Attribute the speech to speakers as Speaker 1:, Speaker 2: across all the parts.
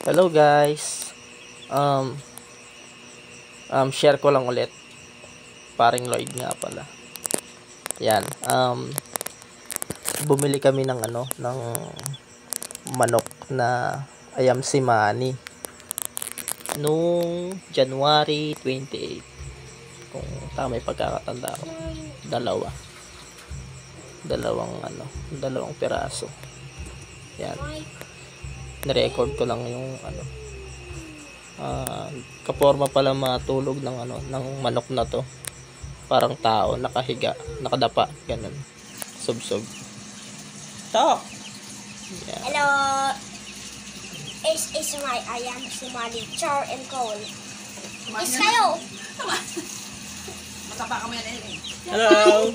Speaker 1: Hello guys. Share ko lang ulit. Paring Lloyd nga pala. Yan. Bumili kami ng ng manok na ayam simani nung January 28. Kung tama yung pagkakatanda ko. Dalawang piraso. Yan. Nirecord ko lang yung kaporma pala matulog ng manok na to. Parang tao, nakahiga, nakadapa, ganun. Subsog. Talk. Yeah.
Speaker 2: Hello. Is my ayam simani char and coal. Is kayo.
Speaker 3: Matapa kami yan eh.
Speaker 1: Hello.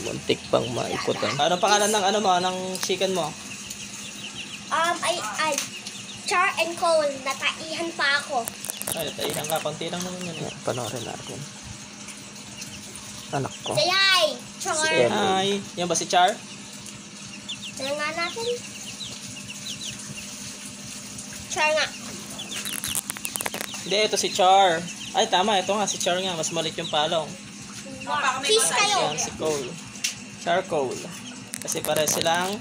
Speaker 1: Muntik pang maiputan. Ano pangalan ng chicken mo?
Speaker 2: I char and coal, nataihan pa ako.
Speaker 1: Ay, nataihan ka. Konti lang naman yun. Yeah, panoorin natin. Anak ko.
Speaker 2: Sayay! Char!
Speaker 1: Hi! Yan ba si Char?
Speaker 2: Tignan nga natin. Char nga.
Speaker 1: Hindi, ito si Char. Ay, tama. Ito nga, si Char nga. Mas malit yung palong.
Speaker 2: Cheese kayo.
Speaker 1: Yan, si Cole. Charcoal. Kasi pare silang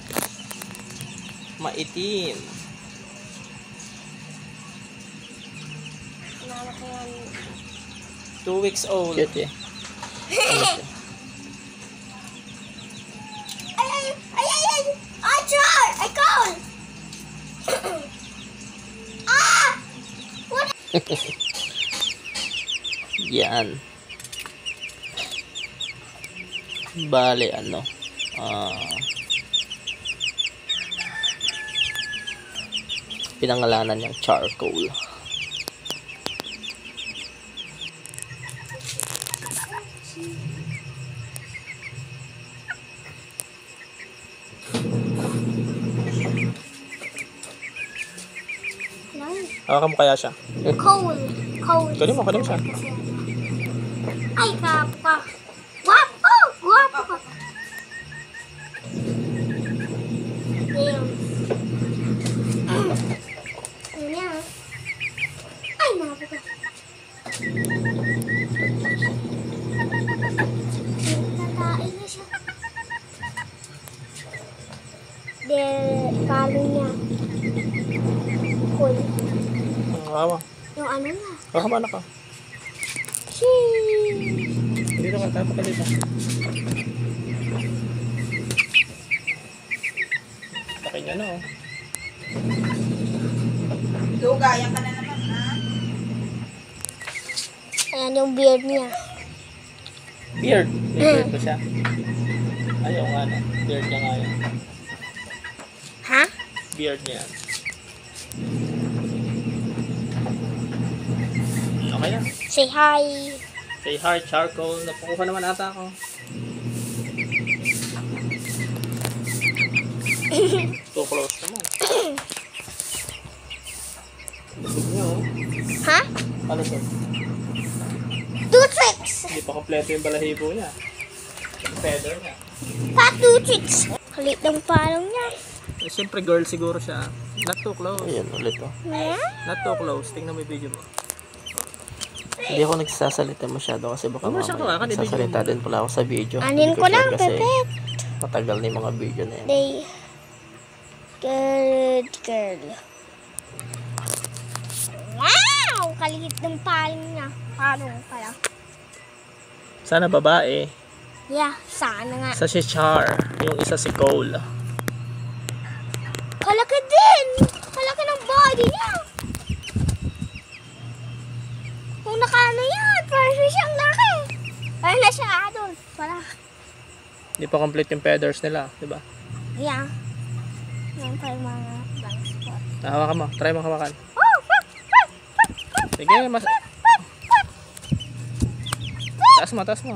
Speaker 1: maitim. 2 weeks old. Cute eh.
Speaker 2: Ay! Ah, char! Ay, coal! What?
Speaker 1: Yan. Bale, pinangalanan niyang Charcoal. Hawakan mo kaya siya?
Speaker 2: Coal.
Speaker 1: Kunin mo siya.
Speaker 2: Ay, kapa. Guwapo! Guwapo ka. Damn. Ano niya? Ay, nabuka. Tatae na siya. Palo niya. Cool.
Speaker 1: Hawa.
Speaker 2: Yung ano na.
Speaker 1: Hawakan ka. Dito ka, tapo ka dito. Laki niya na oh.
Speaker 3: Lugayan ka na naman ha.
Speaker 2: Ayan yung beard niya.
Speaker 1: Beard. May beard pa siya. Ayaw nga na. Beard niya nga yan.
Speaker 2: Ha?
Speaker 1: Beard niya. Okay na.
Speaker 2: Say hi.
Speaker 1: Say hi, Charcoal. Napukuha naman ata ako. Too close naman. Busog niya oh.
Speaker 2: Ha?
Speaker 1: Ano siya?
Speaker 2: 2 tricks.
Speaker 1: Hindi pa kompleto yung balahibo niya. Yung feather niya.
Speaker 2: Pa 2 tricks. Kalit ng palong niya.
Speaker 1: Eh, siyempre girl siguro siya. Not too close. Ayan ulit oh.
Speaker 2: Yeah?
Speaker 1: Not too close. Tingnan mo yung video mo. Hindi ako nagsasalita masyado kasi baka mamaya nagsasalita din pala ako sa video.
Speaker 2: Anin ko lang,
Speaker 1: kasi
Speaker 2: Pepet.
Speaker 1: matagal na yung mga video na yan.
Speaker 2: Good girl. Wow! Kalit ng palong niya. Palong pala.
Speaker 1: Sana babae.
Speaker 2: Yeah, sana nga.
Speaker 1: Sa si Char. Yung isa si Cole.
Speaker 2: Kalaki din! Kalaki ng body niya. Kung nakano yan, parang siyang laki. Ay na siya, adult. Para.
Speaker 1: Hindi pa complete yung feathers nila, di ba?
Speaker 2: Yeah. Yan pa yung mga blank spot.
Speaker 1: Hawakan mo. Try mo hawakan.
Speaker 2: Oh!
Speaker 1: Sige, mas... Taas mo.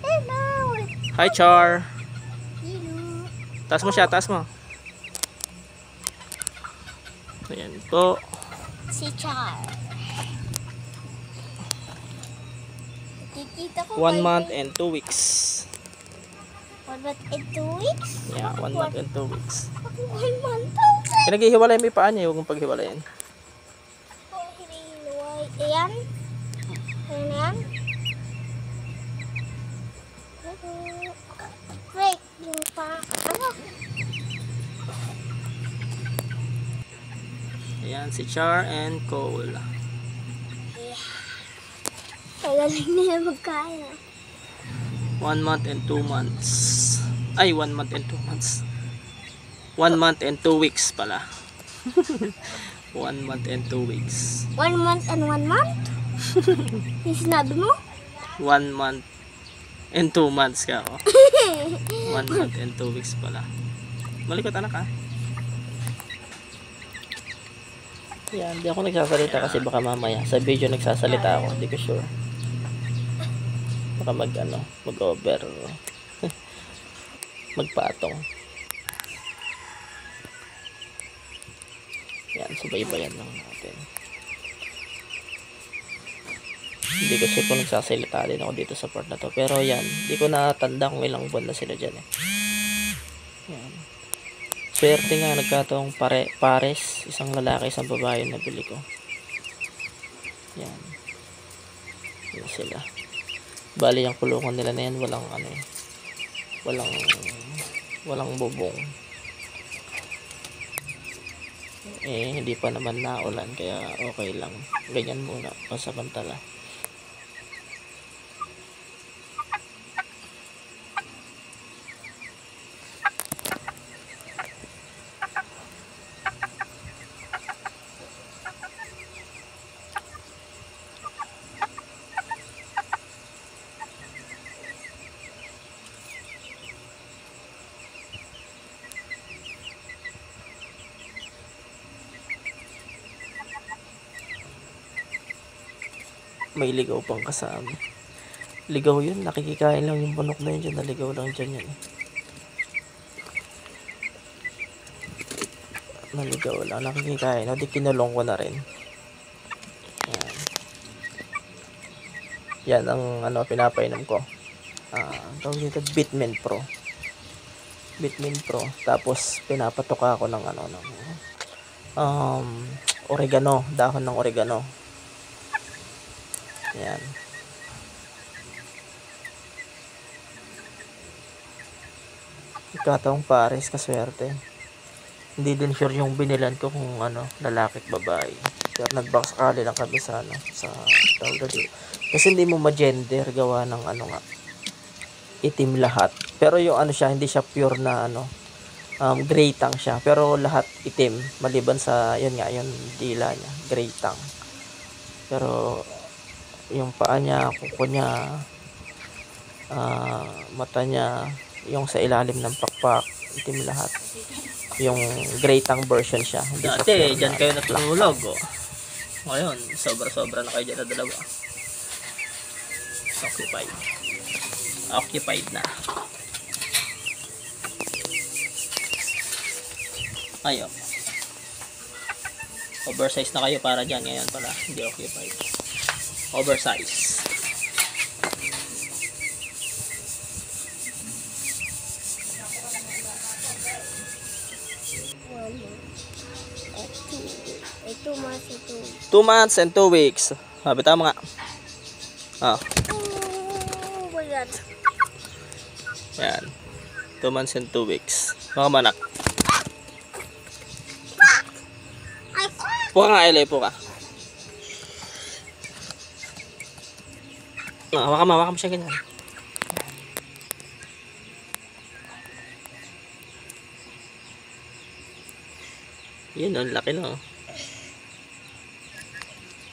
Speaker 2: Hello!
Speaker 1: Hi, Char.
Speaker 2: Hello!
Speaker 1: Taas mo siya, taas mo. Ayan po.
Speaker 2: Si Char. Kikita ko
Speaker 1: 1 month and 2 weeks.
Speaker 2: 1 month and 2 weeks?
Speaker 1: Yeah, 1 month and 2 weeks.
Speaker 2: 1 month?
Speaker 1: Pinaghihiwalay mo yung paa niya, huwag mong paghiwalayin.
Speaker 2: Oh, hinihiwalay. Ayan. Ayan na yan. Wait, yung pa, ano?
Speaker 1: Ayan, si Char and Cole.
Speaker 2: Tagaling nila magkaya.
Speaker 1: 1 month and 2 months. Ay, 1 month and 2 months. 1 month and 2 weeks pala. 1 month and 2 weeks.
Speaker 2: 1 month and 1 month? Yung sinabi mo?
Speaker 1: 1 month and 2 months ka, oh. 1 month and 2 weeks pala. Malikot anak, ha? Yan, di ako nagsasalita kasi baka mamaya sa video nagsasalita ako, hindi ko sure. Baka mag-over. Magpatong. Yan, subaybayan lang natin. Hindi ko sure kung nagsasalita din ako dito sa part na to. Pero yan, hindi ko natanda kung ilang buwan na sila dyan, eh. Yan. Swerte nga, nagkataong pares. Isang lalaki, isang babae na bili ko. Yan. Yan sila. Bali, yung kulungan nila na yan, walang bubong. Hindi pa naman naulan, kaya okay lang. Ganyan muna, pasamantala. May ligaw pang kasama. Ligaw yun, nakikikain lang yung bunok na yun dyan. Naligaw lang dyan yan, eh. Naligaw lang, nakikikain. O, di kinulong ko na rin. Yan. Yan ang pinapainom ko. Tawag dito, Bitmin Pro. Bitmin Pro. Tapos, pinapatoka ako ng oregano. Dahon ng oregano. Yan. Ikatawang pares, kaswerte. Hindi din sure yung binilan ko kung lalaki at babae. Pero nagbakasakali lang kami sa tawag dito. Kasi hindi mo ma-gender gawa ng itim lahat. Pero yung siya, hindi siya pure na gray tang siya. Pero lahat itim. Maliban sa, yun nga, yung dila niya. Gray tang. Pero yung paa niya, kuko niya, mata niya, yung sa ilalim ng pakpak, itim lahat. Yung gray tang version siya. Dati, dyan kayo natulog, oh. Ngayon, sobra-sobra na kayo dyan na dalawa. Occupied na. Ayo. Oversize na kayo para dyan ngayon pala. Hindi occupied. Oversize. 2 months and 2 weeks. Tama nga.
Speaker 2: Oh my God.
Speaker 1: Yan. 2 months and 2 weeks. Mga manak. Puka nga, Elay, puka. Hawakan mo siya ganyan. Yun, ang laki na.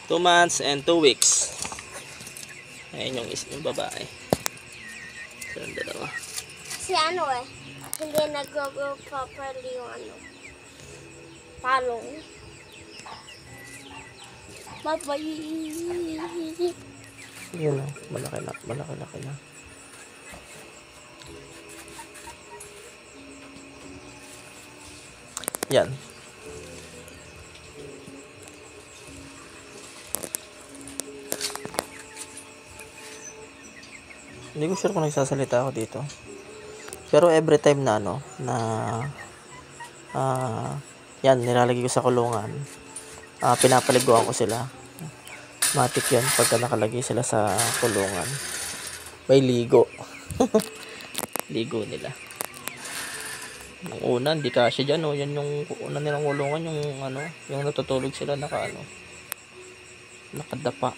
Speaker 1: 2 months and 2 weeks. Ayan yung babae. So, yung dalawa.
Speaker 2: Si hindi nag-grow properly yung palong. Bye-bye.
Speaker 1: Yun o, malaki na. Yan. Hindi ko sure kung nagsasalita ako dito. Pero every time na Yan, nilalagay ko sa kulungan. Pinapaliguan ko sila. Matik yan pagka nakalagay sila sa kulungan. May ligo. Ligo nila. Yung una, hindi kasya dyan, oh. Yan yung una nilang kulungan, yung ano, yung natutulog sila nakadapa.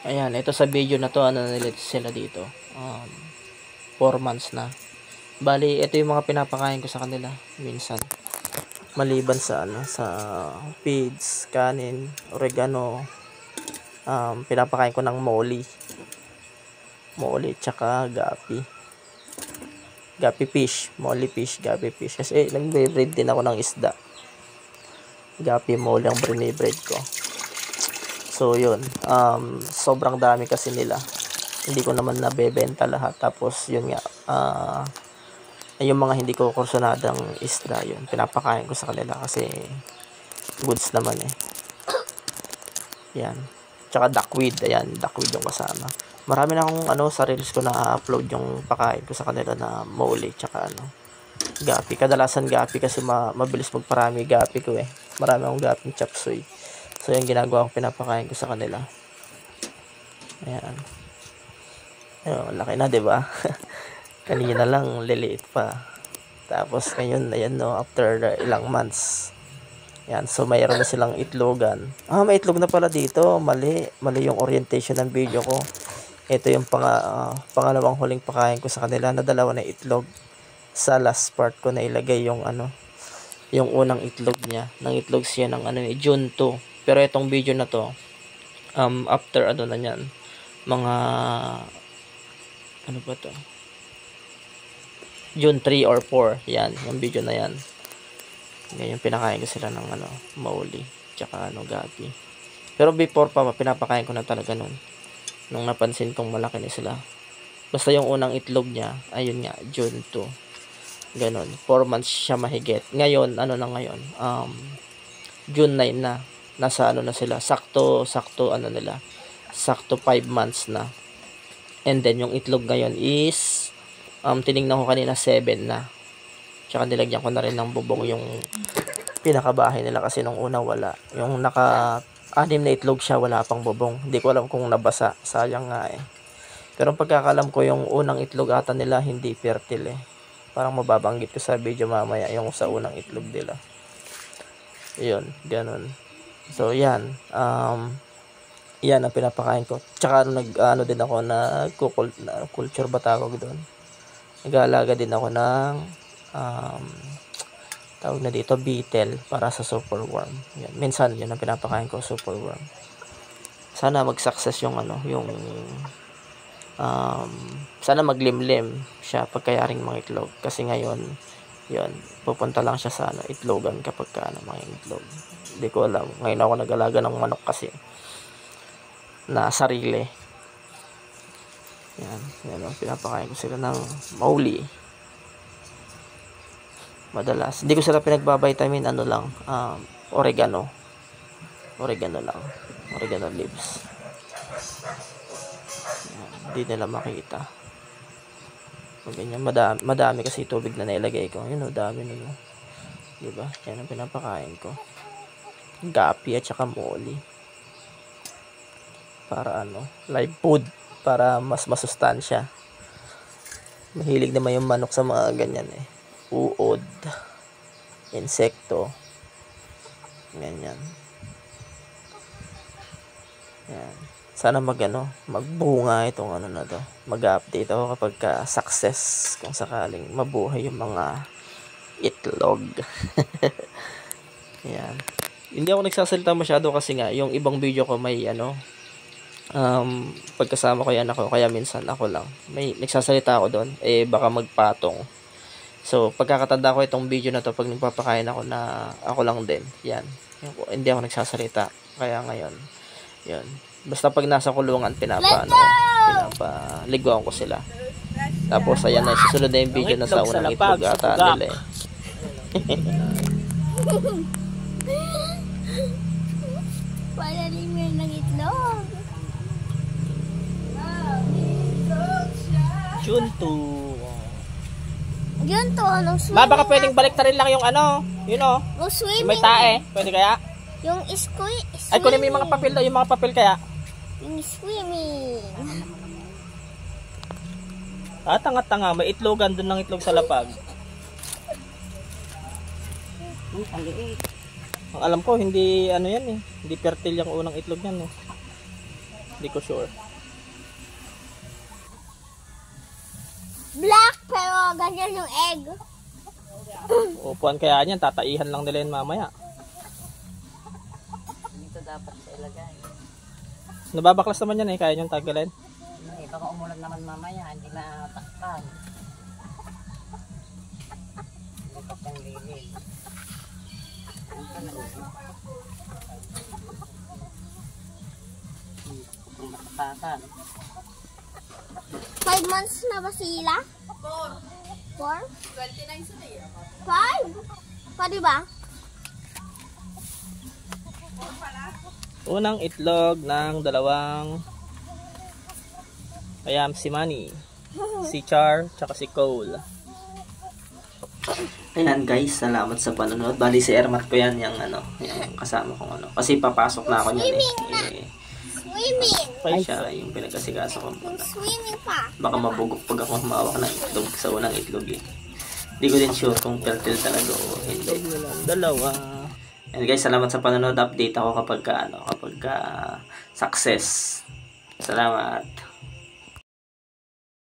Speaker 1: Ayan, ito sa video na to, ano nila sila dito. 4 months na. Bali, ito yung mga pinapakain ko sa kanila minsan. Maliban sa sa feeds, kanin, oregano, pinapakain ko ng molly tsaka gapi fish, molly fish, gapi fish, kasi nagbe-breed din ako ng isda. Gapi molly ang brinibreed ko. So yun, sobrang dami kasi nila, hindi ko naman nabebenta lahat. Tapos yun nga, yung mga hindi ko kursunadang isda, yun pinapakain ko sa kanila kasi goods naman eh. Yan, tsaka duckweed. Ayan, duckweed yung kasama. Marami na akong sa reels ko na upload yung pakain ko sa kanila na molly tsaka gapi. Kadalasan gapi kasi mabilis magparami gapi ko eh. Marami akong gaping chop suey. So yung ginagawa ko, pinapakain ko sa kanila. Ayan. Ayun, laki na, 'di ba? Kanina lang liliit pa. Tapos ngayon, ayan after ilang months. Yan, so mayroon na silang itlogan. May itlog na pala dito. Mali yung orientation ng video ko. Ito yung pangalawang huling pakain ko sa kanila na dalawa na itlog. Sa last part ko na ilagay yung yung unang itlog niya. Nang itlog siya ng June 2. Pero itong video na to, after na yan, mga ba to? June 3 or 4. Yan, yung video na yan. Ngayon pinakain ko sila ng molly tsaka gapi. Pero before pa, pinapakain ko na talaga nun. Nung napansin kong malaki na sila. Basta yung unang itlog niya, ayun nga, June 2. Ganon. 4 months siya mahigit. Ngayon, na ngayon? June 9 na. Nasa na sila. Sakto nila. Sakto 5 months na. And then, yung itlog ngayon is, tinignan ko kanina 7 na. Tsaka nilagyan ko na rin ng bubong yung pinakabahay nila kasi nung una wala. Yung 6 na itlog siya, wala pang bubong. Hindi ko alam kung nabasa. Sayang nga eh. Pero pagkakalam ko, yung unang itlog ata nila hindi fertile eh. Parang mababanggit ko sa video mamaya yung sa unang itlog nila. Yun, ganun. So yan, yan ang pinapakain ko. Tsaka din ako na culture ba tawag doon. Nag-aalaga din ako ng tawag na dito beetle para sa superworm. Yan, minsan yun ang pinapakain ko, superworm. Sana mag-success yung sana maglimlim siya pagkayaring mga itlog kasi ngayon yun, pupunta lang siya sa itlogan kapag mga itlog. Hindi ko alam. Ngayon ako nag-alaga ng manok kasi na sarili. Yan pinapakain ko sila ng molly. Madalas hindi ko sila pinagba-vitamin lang, oregano lang, oregano leaves. Hindi nila makita. Ganyan, madami kasi tubig na nailagay ko. Yun dami nila. Diba? Yan ang pinapakain ko. Gapi at saka molly. Para live food. Para mas masustansya. Mahilig naman yung manok sa mga ganyan eh. Uod. Insekto. Ganyan. Yan. Sana magbunga itong na to. Mag-update ako kapag success kung sakaling mabuhay yung mga itlog. Yan. Hindi ako nagsasalita masyado kasi nga yung ibang video ko may pagkasama ko yan ako, kaya minsan ako lang. May nagsasalita ako doon, baka magpatong. So, pagkakatanda ko itong video na to, pag nagpapakain ako na ako lang din. Yan. Hindi ako nagsasalita. Kaya ngayon, yun. Basta pag nasa kulungan, pinapaliguan ko sila. Tapos, ayan na, susunod na yung video na sa unang itlog ata nila eh.
Speaker 2: Palalim yan ng itlog.
Speaker 1: June 2.
Speaker 2: Yun to, nung swimming.
Speaker 1: Ma, baka pwedeng balik na rin lang yung ano, yun o.
Speaker 2: Nung
Speaker 1: Yung
Speaker 2: swimming.
Speaker 1: may tae. Pwede kaya?
Speaker 2: Yung swimming.
Speaker 1: Ay, kunin mo yung mga papel daw, yung mga papel kaya.
Speaker 2: Yung swimming.
Speaker 1: Ah, tanga-tanga. May itlogan doon ng itlog sa lapag. Ang alam ko, hindi ano yan eh. Hindi fertile yung unang itlog yan eh. Hindi ko sure.
Speaker 2: Black, pero ganyan yung egg.
Speaker 1: Upuan kaya yan, tataihan lang nila yan mamaya.
Speaker 4: Dito dapat sa ilagay.
Speaker 1: Nababaklas naman yan eh, kaya niyong tagalin.
Speaker 4: Hindi, baka umulan naman mamaya, hindi na takpan. Dapat yung lilid. Ang talaga. Kung matatakan.
Speaker 2: 5 months na ba sila? 4.
Speaker 3: 29 sila yun.
Speaker 2: 5? Pwede ba?
Speaker 1: Unang itlog ng dalawang ayan, si Manny, si Char, tsaka si Cole. Ayan guys, salamat sa panonood. Bali si Ermat ko yan, yung ano, yung kasama kong ano. Kasi papasok na ako niyan eh.
Speaker 2: Swimming.
Speaker 1: Pay siya, yung pinagkasikaso ko muna.
Speaker 2: Swimming pa.
Speaker 1: Baka mabugok pag ako humawak ng itlog sa unang itlog eh. Hindi ko din sure kung fertile talaga o hindi. Dalawa. And guys, salamat sa panonood. Update ako kapag success. Salamat.